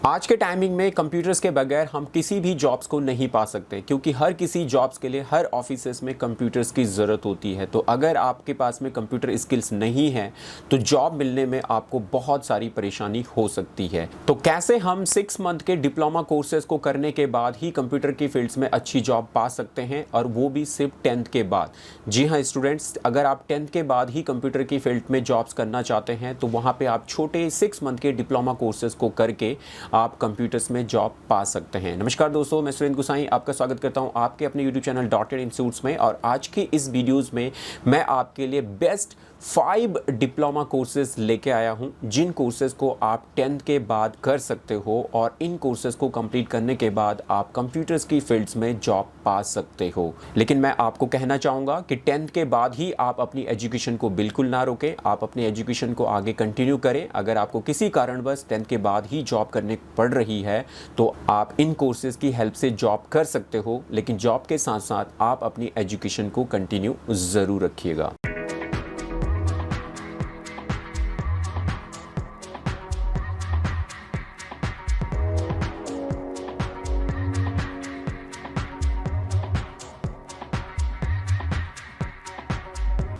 आज के टाइमिंग में कंप्यूटर्स के बगैर हम किसी भी जॉब्स को नहीं पा सकते, क्योंकि हर किसी जॉब्स के लिए हर ऑफिसेस में कंप्यूटर्स की ज़रूरत होती है। तो अगर आपके पास में कंप्यूटर स्किल्स नहीं है तो जॉब मिलने में आपको बहुत सारी परेशानी हो सकती है। तो कैसे हम 6 मंथ के डिप्लोमा कोर्सेज को करने के बाद ही कंप्यूटर की फील्ड्स में अच्छी जॉब पा सकते हैं, और वो भी सिर्फ 10th के बाद। जी हाँ स्टूडेंट्स, अगर आप 10th के बाद ही कंप्यूटर की फील्ड में जॉब्स करना चाहते हैं तो वहाँ पर आप छोटे 6 मंथ के डिप्लोमा कोर्सेज को करके आप कंप्यूटर्स में जॉब पा सकते हैं। नमस्कार दोस्तों, मैं सुरेंद्र गुसाई आपका स्वागत करता हूं आपके अपने YouTube चैनल डॉटेड इंस्टीट्यूट्स में। और आज के इस वीडियोस में मैं आपके लिए बेस्ट 5 डिप्लोमा कोर्सेज लेके आया हूं, जिन कोर्सेज को आप 10th के बाद कर सकते हो, और इन कोर्सेज को कंप्लीट करने के बाद आप कंप्यूटर्स की फील्ड्स में जॉब पा सकते हो। लेकिन मैं आपको कहना चाहूँगा कि 10th के बाद ही आप अपनी एजुकेशन को बिल्कुल ना रोकें, आप अपनी एजुकेशन को आगे कंटिन्यू करें। अगर आपको किसी कारणवश 10th के बाद ही जॉब करने पड़ रही है तो आप इन कोर्सेज की हेल्प से जॉब कर सकते हो, लेकिन जॉब के साथ साथ आप अपनी एजुकेशन को कंटिन्यू ज़रूर रखिएगा।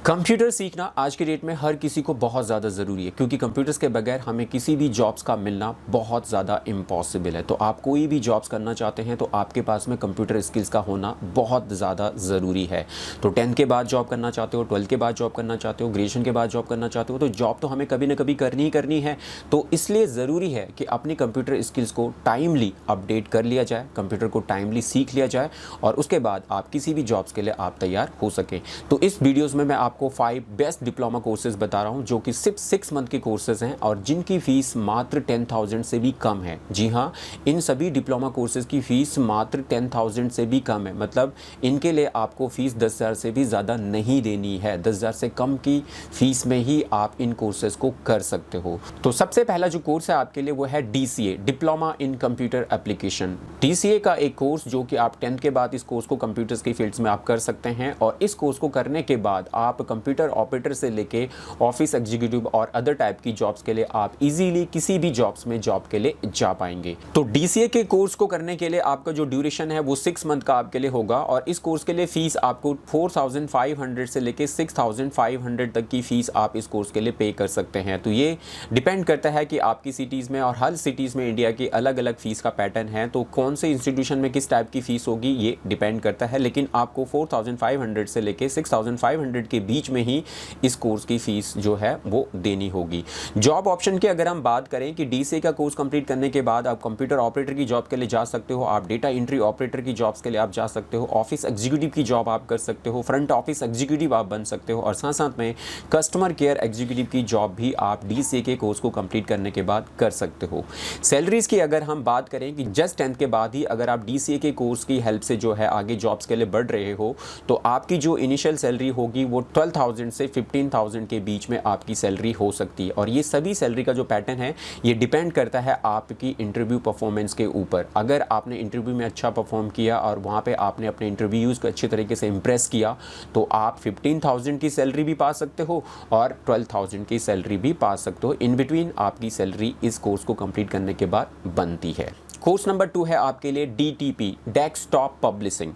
कंप्यूटर सीखना आज के डेट में हर किसी को बहुत ज़्यादा ज़रूरी है, क्योंकि कंप्यूटर्स के बगैर हमें किसी भी जॉब्स का मिलना बहुत ज़्यादा इम्पॉसिबल है। तो आप कोई भी जॉब्स करना चाहते हैं तो आपके पास में कंप्यूटर स्किल्स का होना बहुत ज़्यादा ज़रूरी है। तो 10th के बाद जॉब करना चाहते हो, 12th के बाद जॉब करना चाहते हो, ग्रेजुएशन के बाद जॉब करना चाहते हो, तो जॉब तो हमें कभी ना कभी करनी ही करनी है। तो इसलिए ज़रूरी है कि अपनी कंप्यूटर स्किल्स को टाइमली अपडेट कर लिया जाए, कंप्यूटर को टाइमली सीख लिया जाए, और उसके बाद आप किसी भी जॉब्स के लिए आप तैयार हो सकें। तो इस वीडियोज़ में मैं आपको 5 बेस्ट डिप्लोमा कोर्सेज बता रहा हूं, जो कि सिर्फ 6 मंथ के कोर्सेज हैं और जिनकी फीस मात्र 10,000 से भी कम है। जी हां, इन सभी डिप्लोमा कोर्सेज की फीस मात्र 10,000 से भी कम है। मतलब इनके लिए आपको फीस 10,000 से भी ज़्यादा नहीं देनी है। 10,000 से कम की फीस में ही आप इन कोर्सेज को कर सकते हो। तो सबसे पहला जो कोर्स है आपके लिए वो है DCA, diploma in computer application. DCA का एक कोर्स जो कि आप 10th के बाद इस कोर्स को कंप्यूटर्स की फील्ड्स में आप कर सकते हैं, और इस कोर्स को करने के बाद आप कंप्यूटर ऑपरेटर से लेके ऑफिस एग्जीक्यूटिव और अदर टाइप की जॉब्स के लिए आप इजीली किसी भी जॉब्स में जॉब के लिए जा पाएंगे। तो DCA के कोर्स को करने के लिए आपका जो ड्यूरेशन है वो 6 मंथ का आपके लिए होगा, और इस कोर्स के लिए फीस आपको 4,500 से लेके 6,500 तक की फीस आप इस कोर्स के लिए पे कर सकते हैं। तो ये डिपेंड करता है कि आपकी सिटीज़ में, और हर सिटीज़ में इंडिया की अलग अलग फीस का पैटर्न है, तो कौन से इंस्टीट्यूशन में किस टाइप की फीस होगी ये डिपेंड करता है। लेकिन आपको 4,500 से लेके 6,500 के बीच में ही इस कोर्स की फीस जो है वो देनी होगी। जॉब ऑप्शन की अगर हम बात करें कि DCA का कोर्स कंप्लीट करने के बाद आप कंप्यूटर ऑपरेटर की जॉब के लिए जा सकते हो, आप डेटा एंट्री ऑपरेटर की जॉब्स के लिए आप जा सकते हो, ऑफिस एग्जीक्यूटिव की जॉब आप कर सकते हो, फ्रंट ऑफिस एग्जीक्यूटिव आप बन सकते हो, और साथ साथ में कस्टमर केयर एग्जीक्यूटिव की जॉब भी आप DCA के कोर्स को कंप्लीट करने के बाद कर सकते हो। सैलरीज की अगर हम बात करें कि जस्ट 10th के बाद ही अगर आप DCA के कोर्स की हेल्प से जो है आगे जॉब्स के लिए बढ़ रहे हो, तो आपकी जो इनिशियल सैलरी होगी वो 12,000 से 15,000 के बीच में आपकी सैलरी हो सकती है। और ये सभी सैलरी का जो पैटर्न है ये डिपेंड करता है आपकी इंटरव्यू परफॉर्मेंस के ऊपर। अगर आपने इंटरव्यू में अच्छा परफॉर्म किया और वहाँ पे आपने अपने इंटरव्यूज़ को अच्छे तरीके से इम्प्रेस किया, तो आप 15,000 की सैलरी भी पा सकते हो और 12,000 की सैलरी भी पा सकते हो। इन बिटवीन आपकी सैलरी इस कोर्स को कंप्लीट करने के बाद बनती है। कोर्स नंबर 2 है आपके लिए DTP, desktop publishing,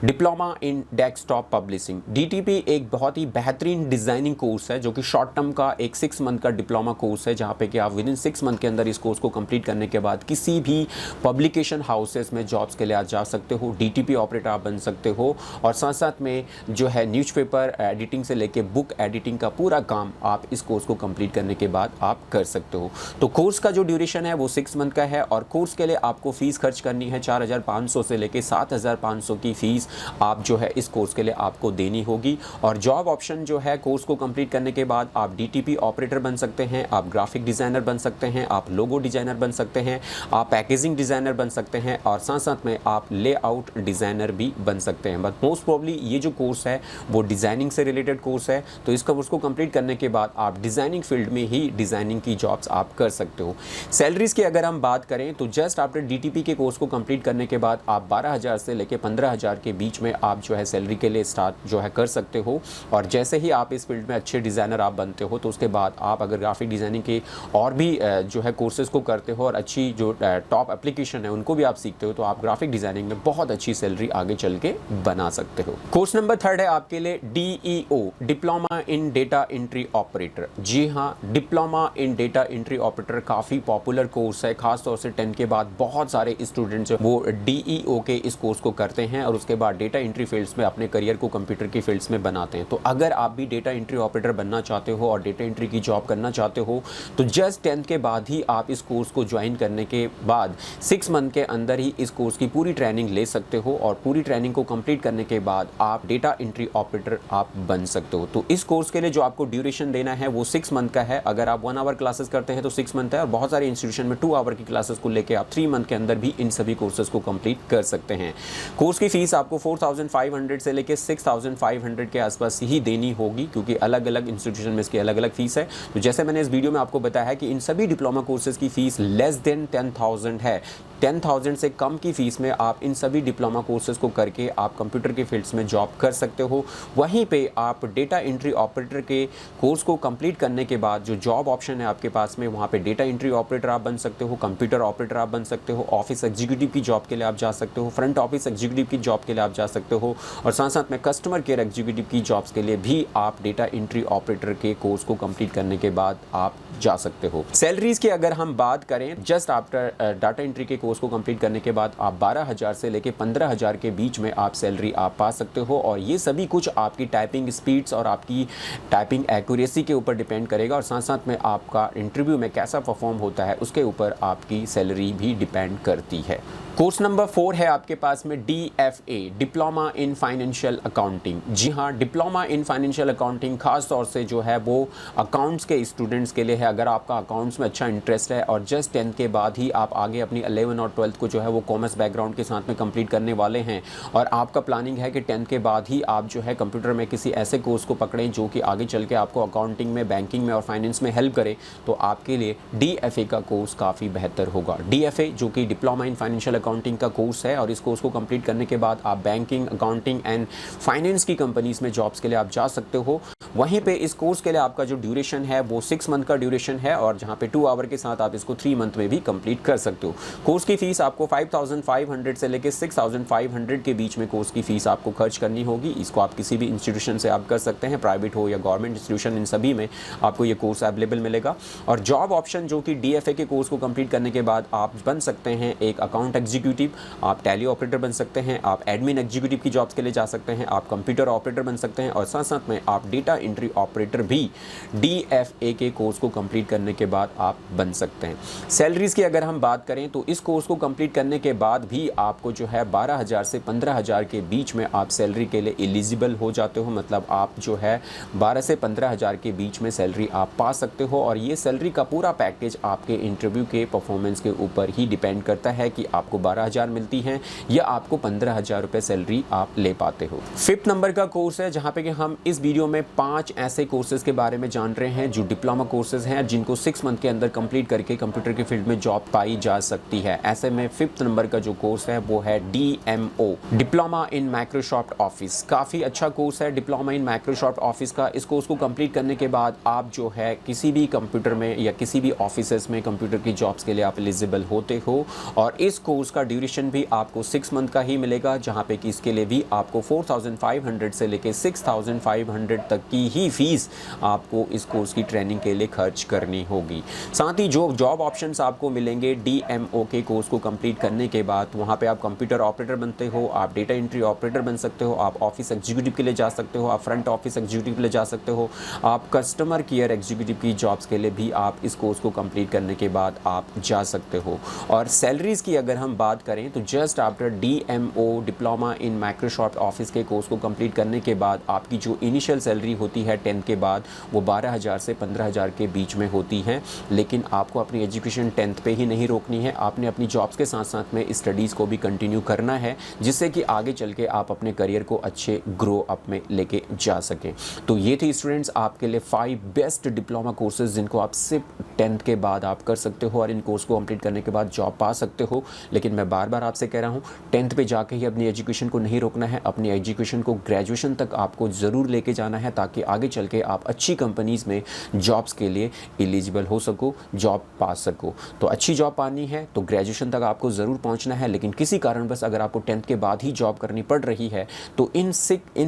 diploma in desktop publishing. DTP एक बहुत ही बेहतरीन डिज़ाइनिंग कोर्स है, जो कि शॉर्ट टर्म का एक 6 मंथ का डिप्लोमा कोर्स है, जहाँ पे कि आप विदिन 6 मंथ के अंदर इस कोर्स को कंप्लीट करने के बाद किसी भी पब्लिकेशन हाउसेस में जॉब्स के लिए आप जा सकते हो, DTP ऑपरेटर आप बन सकते हो, और साथ साथ में जो है न्यूज़पेपर एडिटिंग से लेके बुक एडिटिंग का पूरा काम आप इस कोर्स को कंप्लीट करने के बाद आप कर सकते हो। तो कोर्स का जो ड्यूरेशन है वो 6 मंथ का है, और कोर्स के लिए आपको फीस खर्च करनी है 4,500 से लेके 7,500 की फीस आप जो है इस कोर्स के लिए आपको देनी होगी। और जॉब ऑप्शन जो है कोर्स को कंप्लीट करने के बाद आप DTP ऑपरेटर बन सकते हैं, आप ग्राफिक डिज़ाइनर बन सकते हैं, आप लोगो डिज़ाइनर बन सकते हैं, आप पैकेजिंग डिज़ाइनर बन सकते हैं, और साथ साथ में आप लेआउट डिज़ाइनर भी बन सकते हैं। बट मोस्ट प्रॉब्ली ये जो कोर्स है वो डिज़ाइनिंग से रिलेटेड कोर्स है, तो इस कोर्स को कंप्लीट करने के बाद आप डिज़ाइनिंग फील्ड में ही डिज़ाइनिंग की जॉब्स आप कर सकते हो। सैलरीज़ की अगर हम बात करें तो जस्ट आप आफ्टर डीटीपी के कोर्स को कंप्लीट करने के बाद आप 12,000 से लेकर 15,000 के बीच में आप जो है सैलरी के लिए स्टार्ट जो है कर सकते हो। और जैसे ही आप इस फील्ड में अच्छे डिज़ाइनर आप बनते हो तो उसके बाद आप अगर ग्राफिक डिज़ाइनिंग के और भी जो है कोर्सेज़ को करते हो और अच्छी जो टॉप एप्लीकेशन है उनको भी आप सीखते हो तो आप ग्राफिक डिज़ाइनिंग में बहुत अच्छी सैलरी आगे चल के बना सकते हो। कोर्स नंबर 3 है आपके लिए DEO, diploma in data entry operator. जी हाँ, diploma in data entry operator काफ़ी पॉपुलर कोर्स है, खासतौर से 10 के बाद बहुत सारे स्टूडेंट्स वो DEO के इस कोर्स को करते हैं और उसके बाद डेटा एंट्री फील्ड्स में अपने करियर को कंप्यूटर की फील्ड्स में बनाते हैं। तो अगर आप भी डेटा एंट्री ऑपरेटर बनना चाहते हो और डेटा एंट्री की जॉब करना चाहते हो तो जस्ट 10th के बाद ही आप इस कोर्स को ज्वाइन करने के बाद 6 मंथ के अंदर ही इस कोर्स की पूरी ट्रेनिंग ले सकते हो और पूरी ट्रेनिंग को कंप्लीट करने के बाद आप डेटा एंट्री ऑपरेटर आप बन सकते हो। तो इस कोर्स के लिए जो आपको ड्यूरेशन देना है वो 6 मंथ का है। अगर आप 1 आवर क्लासेस करते हैं तो 6 मंथ है और बहुत सारे इंस्टीट्यूशन में 2 आवर की क्लासेस को लेकर आप 3 मंथ के अंदर भी इन सभी कोर्सेज को कंप्लीट कर सकते हैं। कोर्स की फीस आपको 4,500 से लेकर 6,500 के आसपास ही देनी होगी क्योंकि अलग अलग इंस्टीट्यूशन में इसकी अलग अलग फीस है। तो जैसे मैंने इस वीडियो में आपको बताया है कि इन सभी डिप्लोमा कोर्सेज की फीस लेस देन 10,000 है। 10,000 से कम की फीस में आप इन सभी डिप्लोमा कोर्सेज को करके आप कंप्यूटर के फील्ड्स में जॉब कर सकते हो। वहीं पे आप डेटा एंट्री ऑपरेटर के कोर्स को कंप्लीट करने के बाद जो जॉब ऑप्शन है आपके पास में वहाँ पे डेटा एंट्री ऑपरेटर आप बन सकते हो, कंप्यूटर ऑपरेटर आप बन सकते हो, ऑफिस एग्जीक्यूटिव की जॉब के लिए आप जा सकते हो, फ्रंट ऑफिस एग्जीक्यूटिव की जॉब के लिए आप जा सकते हो और साथ साथ में कस्टमर केयर एग्जीक्यूटिव की जॉब्स के लिए भी आप डेटा एंट्री ऑपरेटर के कोर्स को कंप्लीट करने के बाद आप जा सकते हो। सैलरीज की अगर हम बात करें जस्ट आफ्टर डाटा एंट्री के कोर्स को कंप्लीट करने के बाद आप 12,000 से लेकर 15,000 के बीच में आप सैलरी आप पा सकते हो और ये सभी कुछ आपकी टाइपिंग स्पीड्स और आपकी टाइपिंग एक्यूरेसी के ऊपर डिपेंड करेगा और साथ साथ में आपका इंटरव्यू में कैसा परफॉर्म होता है उसके ऊपर आपकी सैलरी भी डिपेंड करती है। कोर्स नंबर 4 है आपके पास में DFA, diploma in financial accounting. जी हाँ, डिप्लोमा इन फाइनेंशियल अकाउंटिंग खास तौर से जो है वो अकाउंट्स के स्टूडेंट्स के लिए है। अगर आपका अकाउंट्स में अच्छा इंटरेस्ट है और जस्ट 10th के बाद ही आप आगे अपनी 11 और 12th को जो है वो कॉमर्स बैकग्राउंड के साथ में कंप्लीट करने वाले हैं और आपका प्लानिंग है कि 10th के बाद ही आप जो है कंप्यूटर में किसी ऐसे कोर्स को पकड़ें जो कि आगे चल के आपको अकाउंटिंग में, बैंकिंग में और फाइनेंस में हेल्प करे, तो आपके लिए DFA का कोर्स काफ़ी बेहतर होगा। DFA जो कि डिप्लोमा इन फाइनेंशियल अकाउंटिंग का कोर्स है और इस कोर्स को कंप्लीट करने के बाद आप बैंकिंग, अकाउंटिंग एंड फाइनेंस की कंपनीज में जॉब्स के लिए आप जा सकते हो। वहीं पे इस कोर्स के लिए आपका जो ड्यूरेशन है वो 6 मंथ का ड्यूरेशन है और जहाँ पे 2 आवर के साथ आप इसको 3 मंथ में भी कंप्लीट कर सकते हो। कोर्स की फीस आपको 5,500 से लेकर 6,500 के बीच में कोर्स की फीस आपको खर्च करनी होगी। इसको आप किसी भी इंस्टीट्यूशन से आप कर सकते हैं, प्राइवेट हो या गवर्नमेंट इंस्टीट्यूशन, इन सभी में आपको ये कोर्स अवेलेबल मिलेगा। और जॉब ऑप्शन जो कि DFA के कोर्स को कंप्लीट करने के बाद आप बन सकते हैं एक अकाउंट एग्जीक्यूटिव, आप टैली ऑपरेटर बन सकते हैं, आप एडमिन एग्जीक्यूटिव की जॉब्स के लिए जा सकते हैं, आप कंप्यूटर ऑपरेटर बन सकते हैं और साथ साथ में आप डेटा एंट्री ऑपरेटर भी DFA के कोर्स को कंप्लीट करने के बाद आप बन सकते हैं। सैलरीज की अगर हम बात करें तो इस कोर्स को कंप्लीट करने के बाद भी आपको जो है 12,000 से 15,000 के बीच में आप सैलरी के लिए एलिजिबल हो जाते हो। मतलब आप जो है 12 से 15,000 के बीच में सैलरी आप पा सकते हो और ये सैलरी का पूरा पैकेज आपके इंटरव्यू के परफॉर्मेंस के ऊपर ही डिपेंड करता है कि आपको 12,000 मिलती हैं या आपको 15,000 रुपये सैलरी आप ले पाते हो। 5th नंबर का कोर्स है जहाँ पे कि हम इस वीडियो में 5 ऐसे कोर्सेज के बारे में जान रहे हैं जो डिप्लोमा कोर्सेज हैं जिनको 6 मंथ के अंदर कंप्लीट करके कंप्यूटर के फील्ड में जॉब पाई जा सकती है। ऐसे में 5th नंबर का जो कोर्स है वो है DMO, diploma in Microsoft office. काफ़ी अच्छा कोर्स है डिप्लोमा इन माइक्रोसॉफ्ट ऑफिस का। इस कोर्स को कंप्लीट करने के बाद आप जो है किसी भी कंप्यूटर में या किसी भी ऑफिसेज में कंप्यूटर की जॉब्स के लिए आप एलिजिबल होते हो और इस कोर्स का ड्यूरेशन भी आपको 6 मंथ का ही मिलेगा जहाँ पे कि इसके लिए भी आपको 4,500 से लेके 6,500 तक की ही फीस आपको इस कोर्स की ट्रेनिंग के लिए खर्च करनी होगी। साथ ही जो जॉब ऑप्शंस आपको मिलेंगे DMO के कोर्स को कंप्लीट करने के बाद, वहाँ पे आप कंप्यूटर ऑपरेटर बनते हो, आप डेटा एंट्री ऑपरेटर बन सकते हो, आप ऑफिस एग्जीक्यूटिव के लिए जा सकते हो, आप फ्रंट ऑफिस एग्जीक्यूटिव के लिए जा सकते हो, आप कस्टमर केयर एग्जीक्यूटिव की जॉब्स के लिए भी आप इस कोर्स को कंप्लीट करने के बाद आप जा सकते हो। और सैलरीज की अगर हम बात करें तो just after DMO, diploma in Microsoft office के कोर्स को कंप्लीट करने के बाद आपकी जो इनिशियल सैलरी होती होती है 10th के बाद वो 12,000 से 15,000 के बीच में होती हैं। लेकिन आपको अपनी एजुकेशन 10th पे ही नहीं रोकनी है, आपने अपनी जॉब्स के साथ साथ में स्टडीज़ को भी कंटिन्यू करना है, जिससे कि आगे चल के आप अपने करियर को अच्छे ग्रो अप में लेके जा सकें। तो ये थी स्टूडेंट्स आपके लिए 5 बेस्ट डिप्लोमा कोर्सेज जिनको आप सिर्फ 10th के बाद आप कर सकते हो और इन कोर्स को कंप्लीट करने के बाद जॉब पा सकते हो। लेकिन मैं बार बार आपसे कह रहा हूँ 10th पे जाके ही अपनी एजुकेशन को नहीं रोकना है, अपनी एजुकेशन को ग्रेजुएशन तक आपको ज़रूर लेके जाना है, ताकि आगे चल के आप अच्छी कंपनीज़ में जॉब्स के लिए एलिजिबल हो सको, जॉब पा सको। तो अच्छी जॉब पानी है तो ग्रेजुएशन तक आपको ज़रूर पहुँचना है। लेकिन किसी कारणवश अगर आपको 10th के बाद ही जॉब करनी पड़ रही है तो इन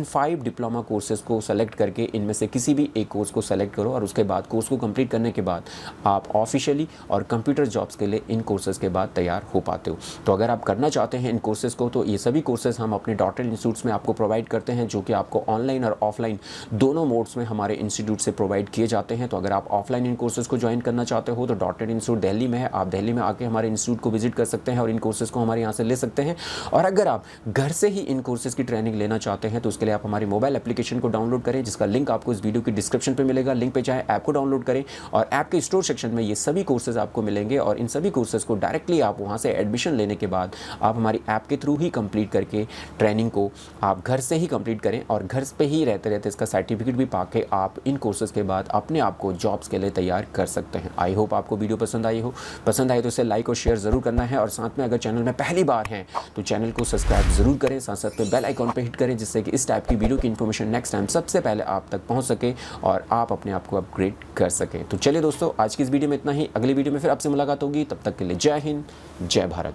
5 डिप्लोमा कोर्सेज़ को सेलेक्ट करके इनमें से किसी भी एक कोर्स को सेलेक्ट करो और उसके बाद कोर्स को कंप्लीट करने के बाद आप ऑफिशियली और कंप्यूटर जॉब्स के लिए इन कोर्सेज़ के बाद तैयार हो पाते हो। तो अगर आप करना चाहते हैं इन कोर्सेज़ को तो ये सभी कोर्सेज़ हम अपने डॉटेड इंस्टीट्यूट्स में आपको प्रोवाइड करते हैं, जो कि आपको ऑनलाइन और ऑफलाइन दोनों मोड्स में हमारे इंस्टीट्यूट से प्रोवाइड किए जाते हैं। तो अगर आप ऑफलाइन इन कोर्सेज़ को ज्वाइन करना चाहते हो तो डॉटेड इंस्टीट्यूट दिल्ली में है, आप दिल्ली में आके हमारे इंस्टीट्यूट को विजिट कर सकते हैं और इन कोर्सेज़ को हमारे यहाँ से ले सकते हैं। और अगर आप घर से ही इन कोर्सेज़ की ट्रेनिंग लेना चाहते हैं तो उसके लिए आप हमारी मोबाइल एप्लीकेशन को डाउनलोड करें, जिसका लिंक आपको इस वीडियो की डिस्क्रिप्शन पे मिलेगा। लिंक पे चाहे ऐप को डाउनलोड करें और ऐप के स्टोर सेक्शन में ये सभी कोर्सेज आपको मिलेंगे और इन सभी कोर्सेज को डायरेक्टली आप वहाँ से एडमिशन लेने के बाद आप हमारी ऐप के थ्रू ही कंप्लीट करके ट्रेनिंग को आप घर से ही कंप्लीट करें और घर पे ही रहते रहते इसका सर्टिफिकेट भी पाके आप इन कोर्सेज के बाद अपने आप को जॉब्स के लिए तैयार कर सकते हैं। आई होप आपको वीडियो पसंद आए तो इसे लाइक और शेयर ज़रूर करना है और साथ में अगर चैनल में पहली बार हैं तो चैनल को सब्सक्राइब ज़रूर करें, साथ साथ में बेल आइकॉन पर हिट करें, जिससे कि इस टाइप की वीडियो की इन्फॉर्मेशन नेक्स्ट टाइम सबसे पहले आप तक पहुँच सके और आप अपने आप को अपग्रेड कर सकें। तो चलिए दोस्तों, आज की इस वीडियो में इतना ही। अगली वीडियो में फिर आपसे मुलाकात होगी, तब तक के लिए जय हिंद, जय भारत।